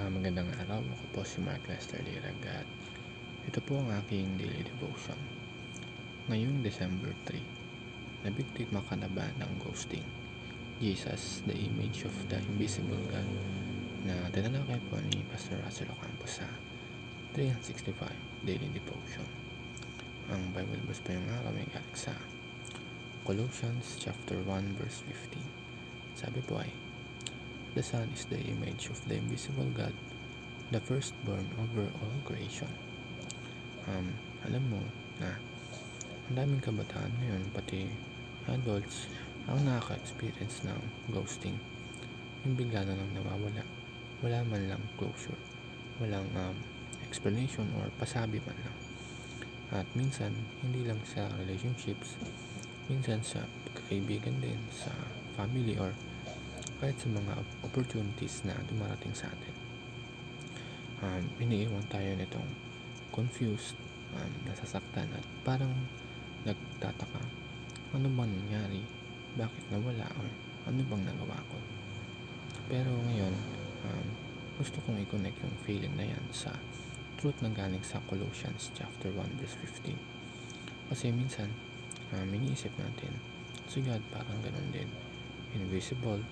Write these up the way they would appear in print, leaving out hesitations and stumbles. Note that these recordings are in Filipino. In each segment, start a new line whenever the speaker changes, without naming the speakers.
Magandang araw, ako po si Mark Lester Lirag at ito po ang aking daily devotion. Ngayong December 3, nabiktima ka na ba ng ghosting? Jesus, the image of the invisible God, na tinalakay po ni Pastor Russell Ocampo sa 365 daily devotion. Ang Bible verse po yung araw ay galing sa Colossians chapter 1 verse 15. Sabi po ay, "The Son is the image of the invisible God, the firstborn over all creation." Alam mo na ang daming kabataan ngayon, pati adults, ang nakaka-experience ng ghosting. Yung bigla na lang nawawala, wala man lang closure, walang explanation or pasabi man lang. At minsan, hindi lang sa relationships, minsan sa kaibigan din, sa family, or kahit sa mga opportunities na dumarating sa atin. Iniiwan tayo nitong confused, nasasaktan at parang nagtataka, ano bang nangyari, bakit nawala, or ano bang nagawa ko. Pero ngayon, gusto kong i-connect yung feeling na yan sa truth na galing sa Colossians chapter 1 verse 15. Kasi minsan, iniisip natin, si God parang ganun din, invisible,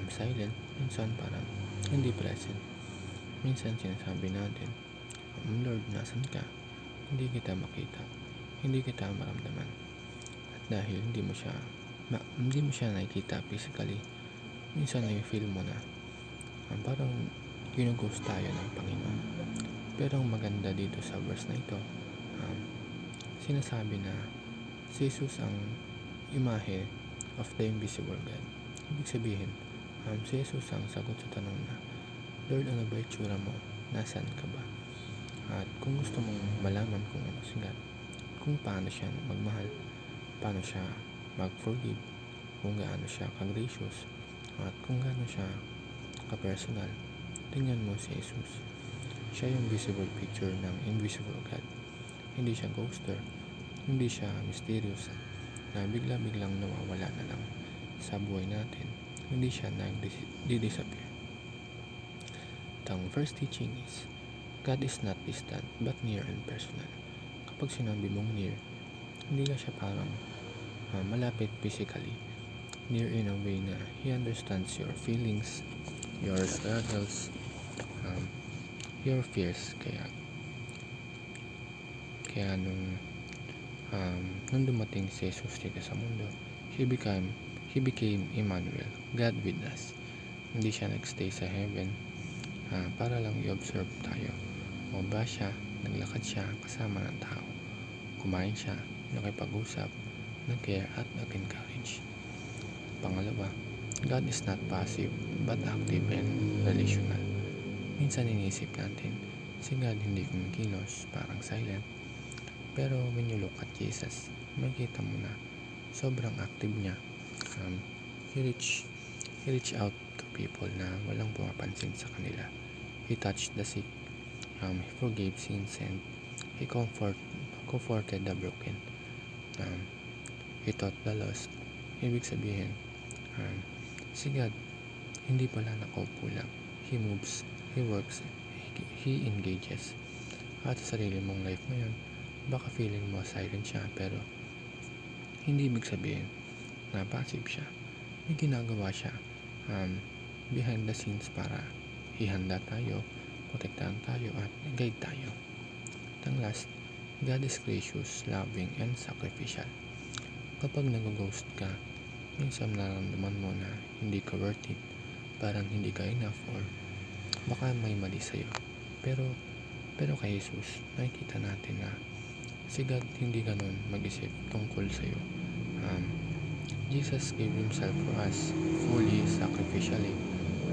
silent, minsan parang hindi present. Minsan sinasabi natin, Lord, nasan ka? Hindi kita makita, hindi kita maramdaman. At dahil hindi mo siya nakikita physically, minsan na-feel mo na parang ginughost tayo ng Panginoon. Pero ang maganda dito sa verse na ito, sinasabi na si Jesus ang imahe of the invisible God. Ibig sabihin, si Jesus ang sagot sa tanong na, Lord, ano ba itsura mo? Nasaan ka ba? At kung gusto mong malaman kung ano si God, kung paano siya magmahal, paano siya mag-forgive, kung gaano siya ka-gracious, at kung gaano siya ka-personal, tingnan mo si Jesus. Siya yung visible picture ng invisible God. Hindi siya ghoster, hindi siya mysterious na bigla-biglang nawawala na lang sa buhay natin. Hindi siya nag-disappear. Ang first teaching is, God is not distant but near and personal. Kapag sinabi mong near, hindi lang siya parang malapit physically. Near in a way na He understands your feelings, your struggles, your fears. Kaya nung dumating si Jesus dito sa mundo, He became Emmanuel, God with us. Hindi siya nagstay sa heaven para lang i-observe tayo. Bumaba siya, naglakad siya kasama ng tao. Kumain siya, nakipag-usap, nag-care at nag-encourage. Pangalawa, God is not passive but active and relational. Minsan iniisip natin, si God hindi kumikilos, parang silent. Pero when you look at Jesus, makikita mo na sobrang active niya. He reached out to people na walang pumapansin sa kanila. He touched the sick, He forgave sins, and He comforted the broken. He taught the lost. Ibig sabihin, si God hindi pala nakaupo lang. He moves, He works, He engages. At sa sarili mong life ngayon, baka feeling mo silent siya, pero hindi ibig sabihin na passive siya. May ginagawa siya behind the scenes para ihanda tayo, protektahan tayo, at guide tayo. At ang last, God is gracious, loving, and sacrificial. Kapag nag-ghost ka, minsan nararamdaman mo na hindi ka worth it, parang hindi ka enough, or baka may mali sa'yo. Pero kay Jesus, nakikita natin na si God hindi ganun mag-isip tungkol sa'yo. Jesus gave Himself for us fully, sacrificially,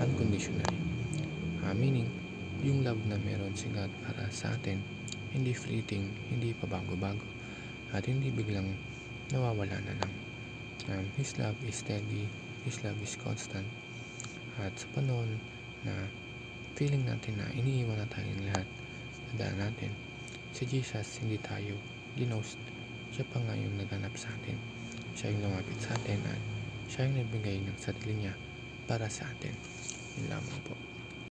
unconditionally. Meaning, yung love na meron si God para sa atin, hindi fleeting, hindi pabago-bago, at hindi biglang nawawala na lang. His love is steady, His love is constant. At sa panahon na feeling natin na iniiwan na tayong lahat, tandaan natin, si Jesus hindi tayo ginost. Siya pa nga yung naghanap sa atin. Siya yung lumapit sa atin at siya yung nagbigay ng sarili niya para sa atin. Yun lamang po.